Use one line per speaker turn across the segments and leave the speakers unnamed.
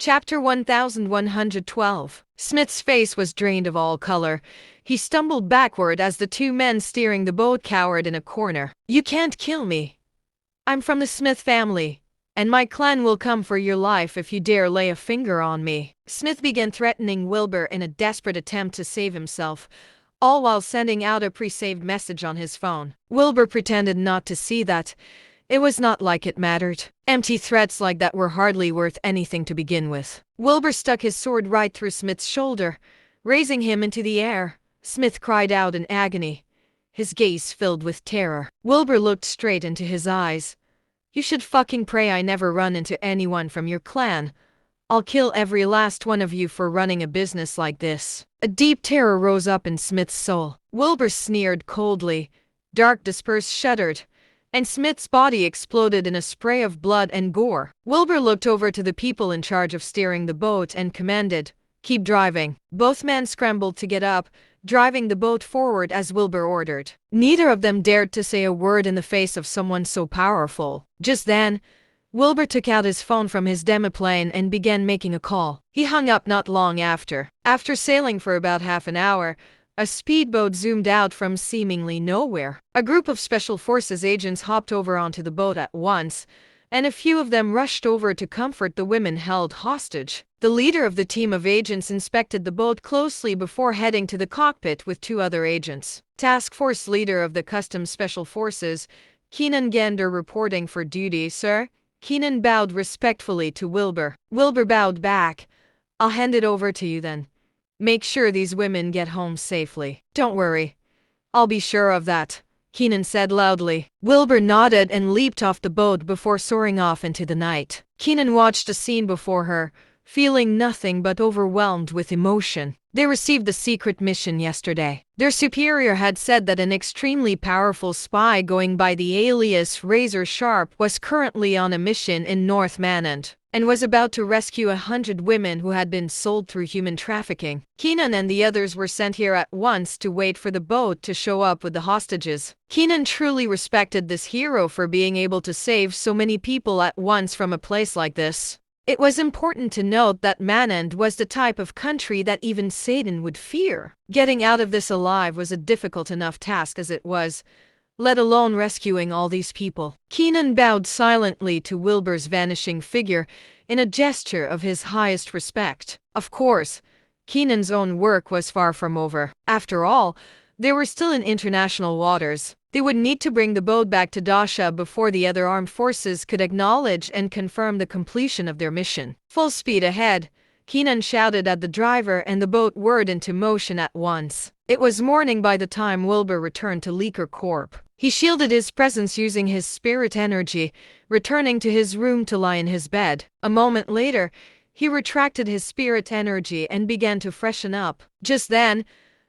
Chapter 1112. Smith's face was drained of all color. He stumbled backward as the two men steering the boat cowered in a corner. "You can't kill me. I'm from the Smith family, and my clan will come for your life if you dare lay a finger on me." Smith began threatening Wilbur in a desperate attempt to save himself, all while sending out a pre-saved message on his phone. Wilbur pretended not to see that. It was not like it mattered. Empty threats like that were hardly worth anything to begin with. Wilbur stuck his sword right through Smith's shoulder, raising him into the air. Smith cried out in agony, his gaze filled with terror. Wilbur looked straight into his eyes. "You should fucking pray I never run into anyone from your clan. I'll kill every last one of you for running a business like this." A deep terror rose up in Smith's soul. Wilbur sneered coldly. Dark dispersed shuddered, and Smith's body exploded in a spray of blood and gore. Wilbur looked over to the people in charge of steering the boat and commanded, "Keep driving." Both men scrambled to get up, driving the boat forward as Wilbur ordered. Neither of them dared to say a word in the face of someone so powerful. Just then, Wilbur took out his phone from his demiplane and began making a call. He hung up not long after. After sailing for about half an hour, a speedboat zoomed out from seemingly nowhere. A group of Special Forces agents hopped over onto the boat at once, and a few of them rushed over to comfort the women held hostage. The leader of the team of agents inspected the boat closely before heading to the cockpit with two other agents. Task Force Leader of the Customs Special Forces, Keenan Gander, reporting for duty, sir. Keenan bowed respectfully to Wilbur. Wilbur bowed back. "I'll hand it over to you then. Make sure these women get home safely." "Don't worry. I'll be sure of that," Keenan said loudly. Wilbur nodded and leaped off the boat before soaring off into the night. Keenan watched the scene before her, feeling nothing but overwhelmed with emotion. They received the secret mission yesterday. Their superior had said that an extremely powerful spy going by the alias Razor Sharp was currently on a mission in North Manand and was about to rescue 100 women who had been sold through human trafficking. Keenan and the others were sent here at once to wait for the boat to show up with the hostages. Keenan truly respected this hero for being able to save so many people at once from a place like this. It was important to note that Manand was the type of country that even Satan would fear. Getting out of this alive was a difficult enough task as it was, let alone rescuing all these people. Keenan bowed silently to Wilbur's vanishing figure in a gesture of his highest respect. Of course, Keenan's own work was far from over. After all, they were still in international waters. They would need to bring the boat back to Dasha before the other armed forces could acknowledge and confirm the completion of their mission. "Full speed ahead," Keenan shouted at the driver, and the boat whirred into motion at once. It was morning by the time Wilbur returned to Leaker Corp. He shielded his presence using his spirit energy, returning to his room to lie in his bed. A moment later, he retracted his spirit energy and began to freshen up. Just then,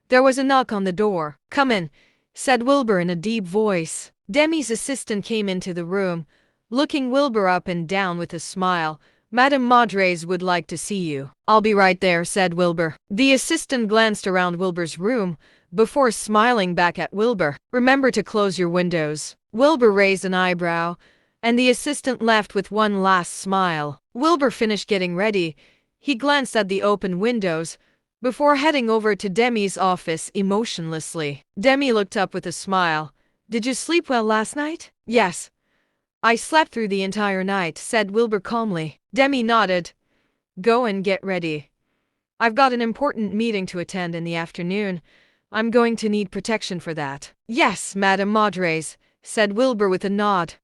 there was a knock on the door. "Come in," said Wilbur in a deep voice. Demi's assistant came into the room, looking Wilbur up and down with a smile. "Madame Madres would like to see you." "I'll be right there," said Wilbur. The assistant glanced around Wilbur's room before smiling back at Wilbur. "Remember to close your windows." Wilbur raised an eyebrow, and the assistant left with one last smile. Wilbur finished getting ready. He glanced at the open windows before heading over to Demi's office emotionlessly. Demi looked up with a smile. "Did you sleep well last night?" "Yes. I slept through the entire night," said Wilbur calmly. Demi nodded. "Go and get ready. I've got an important meeting to attend in the afternoon. I'm going to need protection for that." "Yes, Madame Madres," said Wilbur with a nod.